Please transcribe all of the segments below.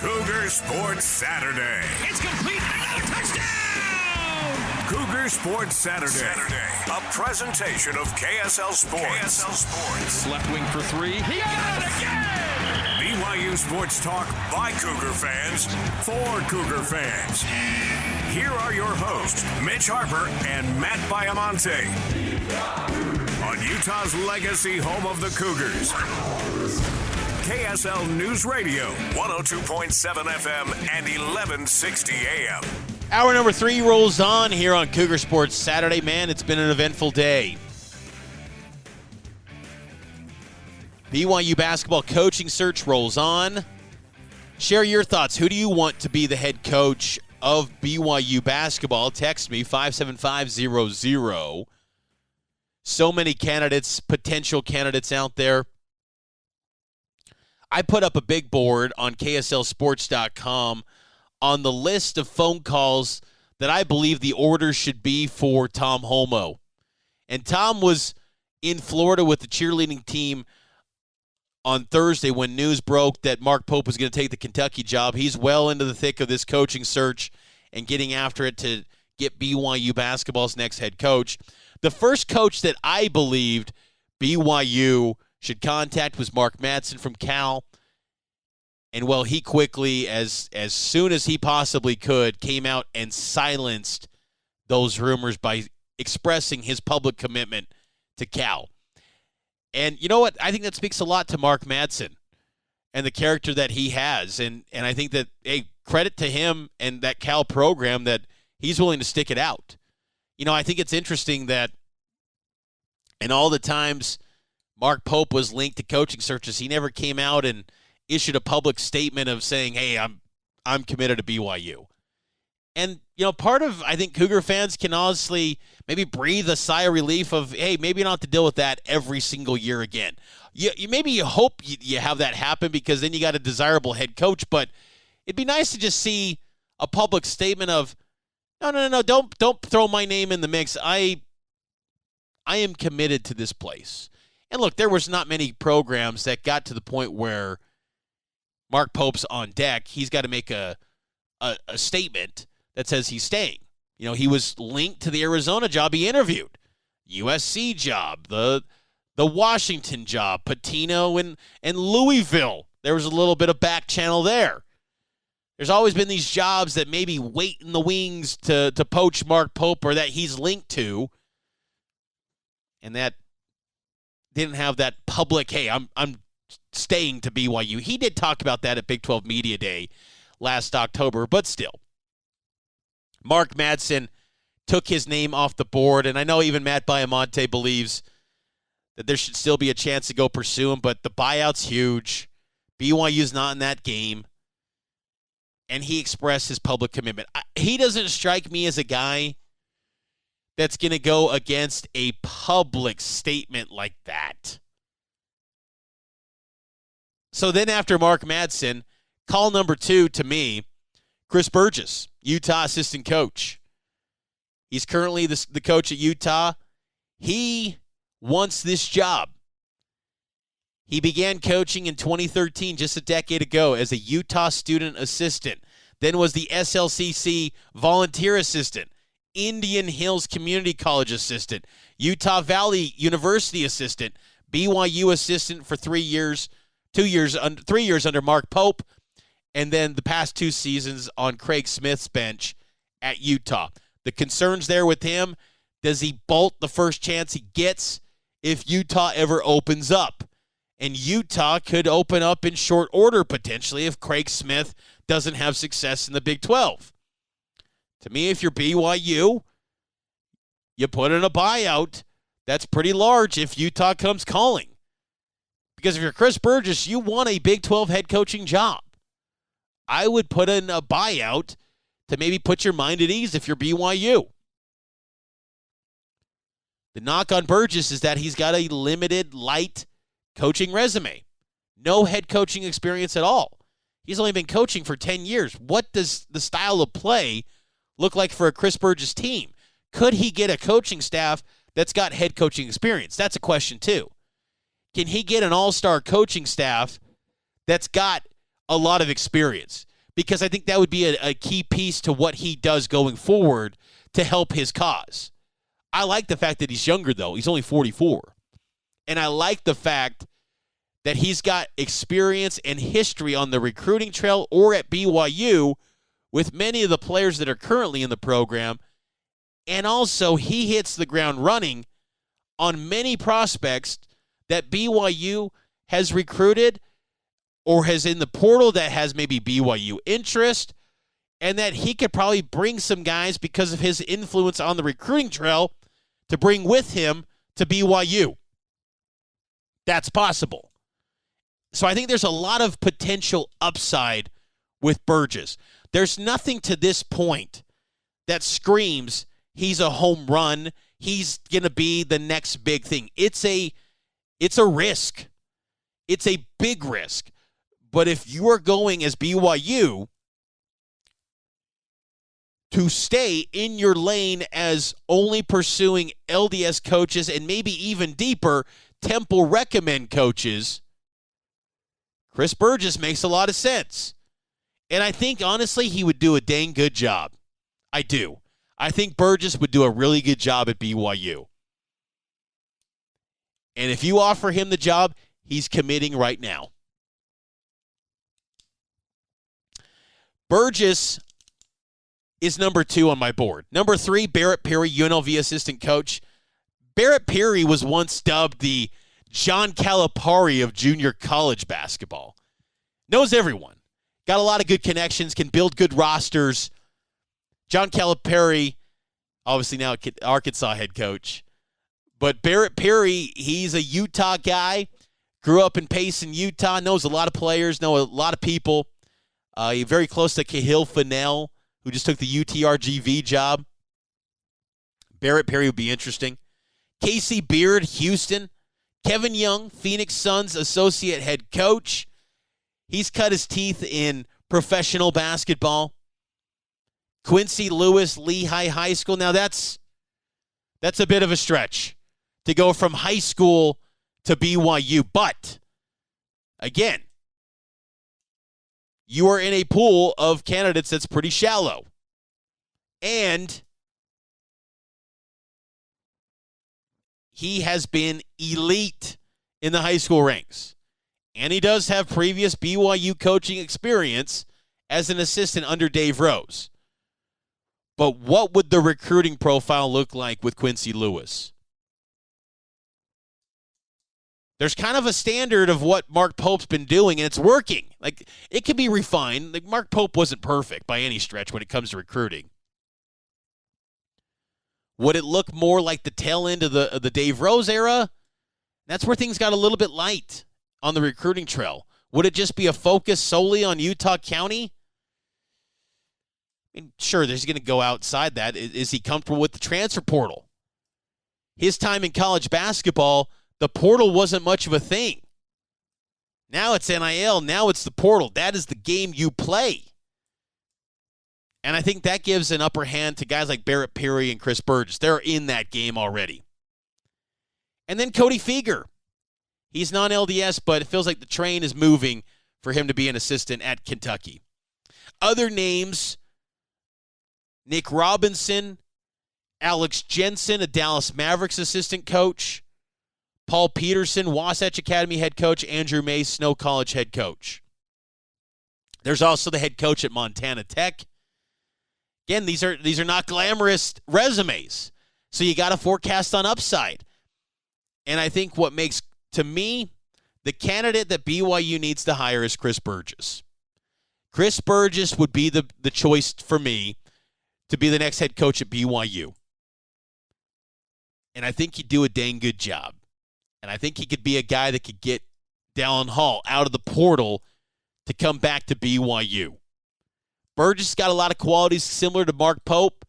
Cougar Sports Saturday. It's complete. Another touchdown! Cougar Sports Saturday. A presentation of KSL Sports. Left wing for three. He got it again! BYU Sports Talk by Cougar fans for Cougar fans. Here are your hosts, Mitch Harper and Matt Baiamonte. On Utah's legacy home of the Cougars. KSL News Radio, 102.7 FM and 1160 AM. Hour number 3 rolls on here on Cougar Sports Saturday. Man, it's been an eventful day. BYU basketball coaching search rolls on. Share your thoughts. Who do you want to be the head coach of BYU basketball? Text me, 57500. So many candidates, potential candidates out there. I put up a big board on KSLSports.com on the list of phone calls that I believe the order should be for Tom Holmoe. And Tom was in Florida with the cheerleading team on Thursday when news broke that Mark Pope was going to take the Kentucky job. He's well into the thick of this coaching search and getting after it to get BYU basketball's next head coach. The first coach that I believed BYU should contact was Mark Madsen from Cal. And, well, he quickly, as soon as he possibly could, came out and silenced those rumors by expressing his public commitment to Cal. And you know what? I think that speaks a lot to Mark Madsen and the character that he has. And I think that, hey, credit to him and that Cal program that he's willing to stick it out. You know, I think it's interesting that in all the times Mark Pope was linked to coaching searches, he never came out and issued a public statement of saying, hey, I'm committed to BYU. And, you know, part of, I think, Cougar fans can honestly maybe breathe a sigh of relief of, hey, maybe you don't have to deal with that every single year again. Maybe you hope you have that happen because then you got a desirable head coach, but it'd be nice to just see a public statement of, no, don't throw my name in the mix. I am committed to this place. And look, there was not many programs that got to the point where Mark Pope's on deck. He's got to make a statement that says he's staying. You know, he was linked to the Arizona job he interviewed, USC job, the Washington job, Patino and Louisville. There was a little bit of back channel there. There's always been these jobs that maybe wait in the wings to poach Mark Pope or that he's linked to, and that didn't have that public, hey, I'm staying to BYU. He did talk about that at Big 12 Media Day last October, but still. Mark Madsen took his name off the board, and I know even Matt Baiamonte believes that there should still be a chance to go pursue him, but the buyout's huge. BYU's not in that game, and he expressed his public commitment. He doesn't strike me as a guy that's going to go against a public statement like that. So then after Mark Madsen, call number 2 to me, Chris Burgess, Utah assistant coach. He's currently the coach at Utah. He wants this job. He began coaching in 2013, just a decade ago, as a Utah student assistant. Then was the SLCC volunteer assistant, Indian Hills Community College assistant, Utah Valley University assistant, BYU assistant for 3 years, 3 years under Mark Pope, and then the past 2 seasons on Craig Smith's bench at Utah. The concerns there with him, does he bolt the first chance he gets if Utah ever opens up? And Utah could open up in short order potentially if Craig Smith doesn't have success in the Big 12. To me, if you're BYU, you put in a buyout that's pretty large if Utah comes calling. Because if you're Chris Burgess, you want a Big 12 head coaching job. I would put in a buyout to maybe put your mind at ease if you're BYU. The knock on Burgess is that he's got a limited, light coaching resume. No head coaching experience at all. He's only been coaching for 10 years. What does the style of play look like for a Chris Burgess team? Could he get a coaching staff that's got head coaching experience? That's a question too. Can he get an all-star coaching staff that's got a lot of experience? because I think that would be a key piece to what he does going forward to help his cause. I like the fact that he's younger, though. He's only 44. And I like the fact that he's got experience and history on the recruiting trail or at BYU with many of the players that are currently in the program. And also, he hits the ground running on many prospects that BYU has recruited or has in the portal that has maybe BYU interest, and that he could probably bring some guys because of his influence on the recruiting trail to bring with him to BYU. That's possible. So I think there's a lot of potential upside with Burgess. There's nothing to this point that screams he's a home run. He's going to be the next big thing. It's a risk. It's a big risk. But if you are going as BYU to stay in your lane as only pursuing LDS coaches and maybe even deeper Temple recommend coaches, Chris Burgess makes a lot of sense. And I think, honestly, he would do a dang good job. I do. I think Burgess would do a really good job at BYU. And if you offer him the job, he's committing right now. Burgess is number 2 on my board. Number 3, Barrett Perry, UNLV assistant coach. Barrett Perry was once dubbed the John Calipari of junior college basketball. Knows everyone. Got a lot of good connections, can build good rosters. John Calipari, obviously now Arkansas head coach. But Barrett Perry, he's a Utah guy. Grew up in Payson, Utah. Knows a lot of players, know a lot of people. He's very close to Cahill Fennell, who just took the UTRGV job. Barrett Perry would be interesting. Casey Beard, Houston. Kevin Young, Phoenix Suns associate head coach. He's cut his teeth in professional basketball. Quincy Lewis, Lehigh High School. Now that's a bit of a stretch to go from high school to BYU. But, again, you are in a pool of candidates that's pretty shallow. And he has been elite in the high school ranks. And he does have previous BYU coaching experience as an assistant under Dave Rose. But what would the recruiting profile look like with Quincy Lewis? There's kind of a standard of what Mark Pope's been doing, and it's working. Like, it can be refined. Like, Mark Pope wasn't perfect by any stretch when it comes to recruiting. Would it look more like the tail end of the Dave Rose era? That's where things got a little bit light on the recruiting trail. Would it just be a focus solely on Utah County? I mean, sure, he's going to go outside that. Is he comfortable with the transfer portal? His time in college basketball, the portal wasn't much of a thing. Now it's NIL. Now it's the portal. That is the game you play. And I think that gives an upper hand to guys like Barrett Perry and Chris Burgess. They're in that game already. And then Cody Feger. He's non-LDS, but it feels like the train is moving for him to be an assistant at Kentucky. Other names, Nick Robinson, Alex Jensen, a Dallas Mavericks assistant coach, Paul Peterson, Wasatch Academy head coach, Andrew May, Snow College head coach. There's also the head coach at Montana Tech. Again, these are not glamorous resumes, so you got to forecast on upside. And I think what makes, to me, the candidate that BYU needs to hire is Chris Burgess. Chris Burgess would be the choice for me to be the next head coach at BYU. And I think he'd do a dang good job. And I think he could be a guy that could get Dallin Hall out of the portal to come back to BYU. Burgess has got a lot of qualities similar to Mark Pope.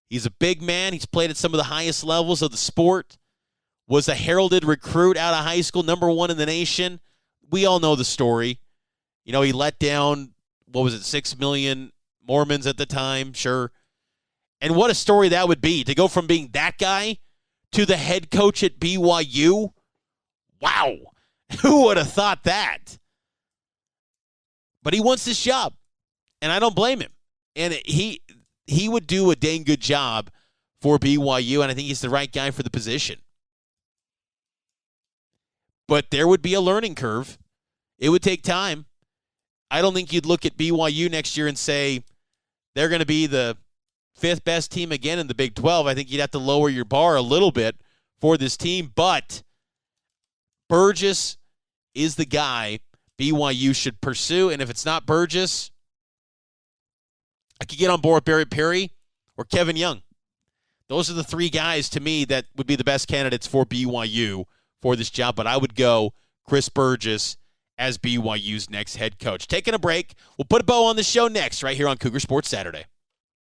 He's a big man. He's played at some of the highest levels of the sport. Was a heralded recruit out of high school, number 1 in the nation. We all know the story. You know, he let down, 6 million Mormons at the time? Sure. And what a story that would be, to go from being that guy to the head coach at BYU. Wow. Who would have thought that? But he wants this job. And I don't blame him. And he would do a dang good job for BYU, and I think he's the right guy for the position. But there would be a learning curve. It would take time. I don't think you'd look at BYU next year and say they're going to be the fifth best team again in the Big 12. I think you'd have to lower your bar a little bit for this team. But Burgess is the guy BYU should pursue. And if it's not Burgess, I could get on board Barrett Perry or Kevin Young. Those are the three guys, to me, that would be the best candidates for BYU for this job. But I would go Chris Burgess as BYU's next head coach. Taking a break. We'll put a bow on the show next right here on Cougar Sports Saturday.